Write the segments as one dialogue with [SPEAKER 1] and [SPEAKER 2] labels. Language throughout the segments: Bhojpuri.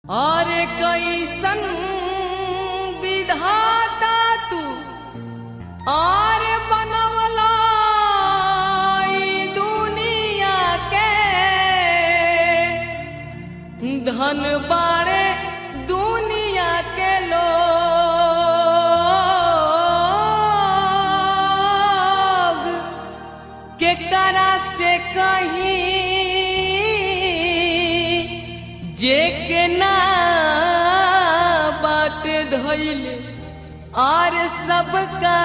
[SPEAKER 1] और कैसन विधाता तू और बनवला ई दुनिया के धन बारे दुनिया के लोग के करा से कहीं जे के ना बाट धइले और सबका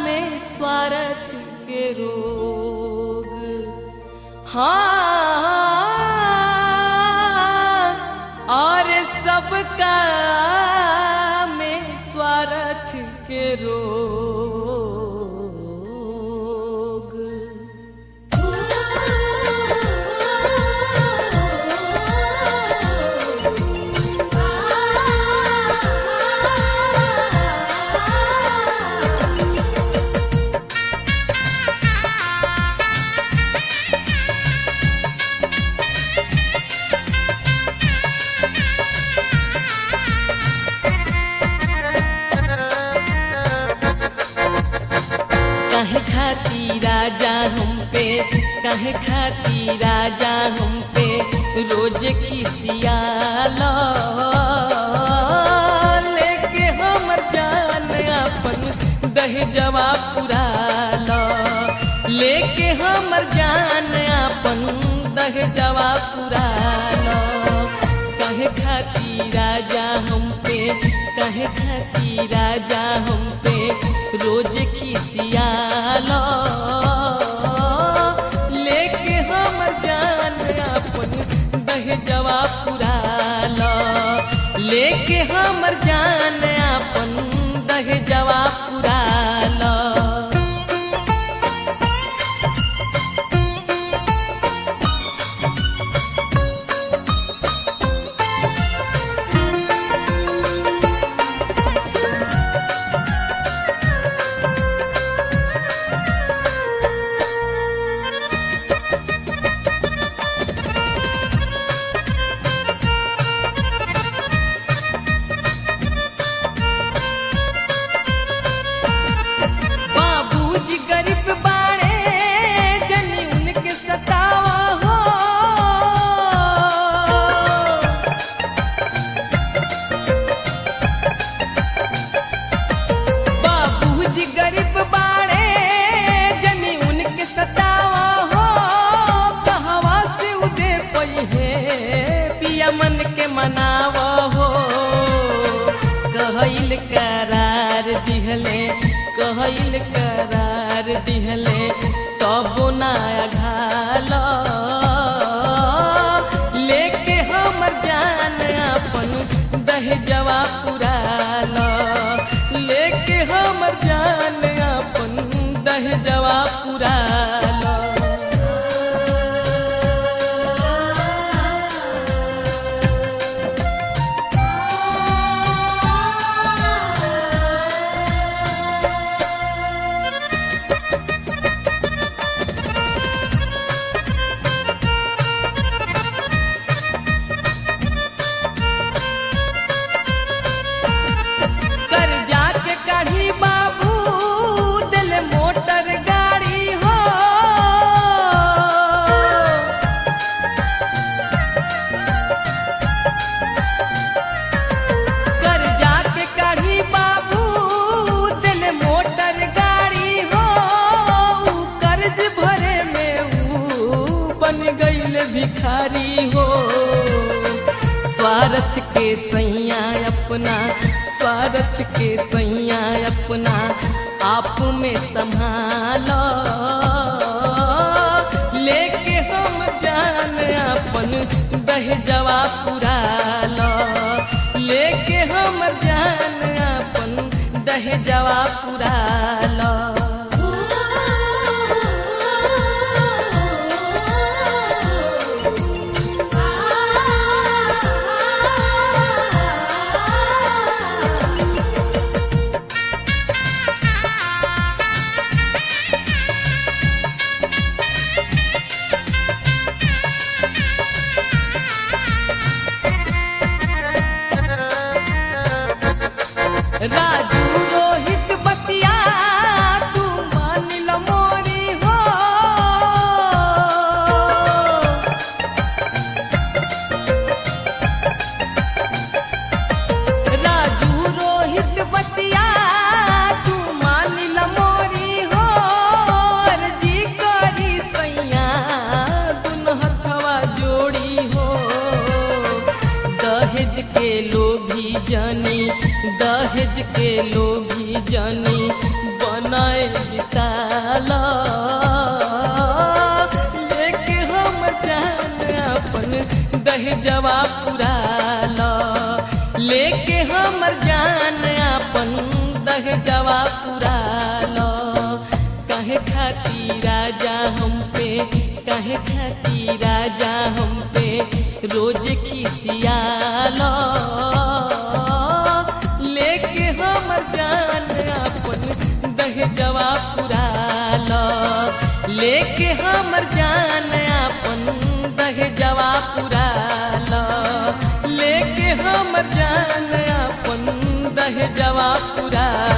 [SPEAKER 1] में स्वार्थ के रोग। हाँ और सबका में स्वार्थ के रोग। राजा हम पे काहे खाती राजा हम पे रोज खिसियाला लेके हमर जान अपन दहेजवा पुराला लेके हमर जान अपन दहेजवा पुराला। काहे खाती राजा हम पे काहे खाती राजा हम पे रोज खिसियाला लेके हमर जान अपन दहेजवा पुराला लेके हमर जान अपन दहेजवा पुराला। मन के मनावा हो कहल करार दिहले कहल करार दिहले तबो ना घाला लेके हमर जान अपन दहेजवा पुराला लेके हमर जान अपन दहेजवा पुराला। भिखारी हो स्वार्थ के सैया अपना स्वार्थ के सैया अपना आप में संभाला लेके हम जान अपन दहेजवा पुराला लेके हम जान अपन दहेजवा पुराला। राजू रोहित बतिया तू मान ल मोरी हो। राजू रोहित बतिया तू मान ल मोरी हो। अर्जी करी सैया दुनो हथवा जोड़ी हो। दहेज के लोभी जानी दहेज के लोभी जानी बनाए विशाल। लेके हम जान अपन दहेजवा पुराल। लेके हमर जान अपन दहेजवा पुराल। काहे खाती राजा हम पे काहे खाती राजा हम पे रोज खिसियाल। लेके हमर जान अपन दहेजवा पुराल। लेके हमर जान अपन दहेजवा पुराल। लेके हमर जान अपन दहेजवा पुराल।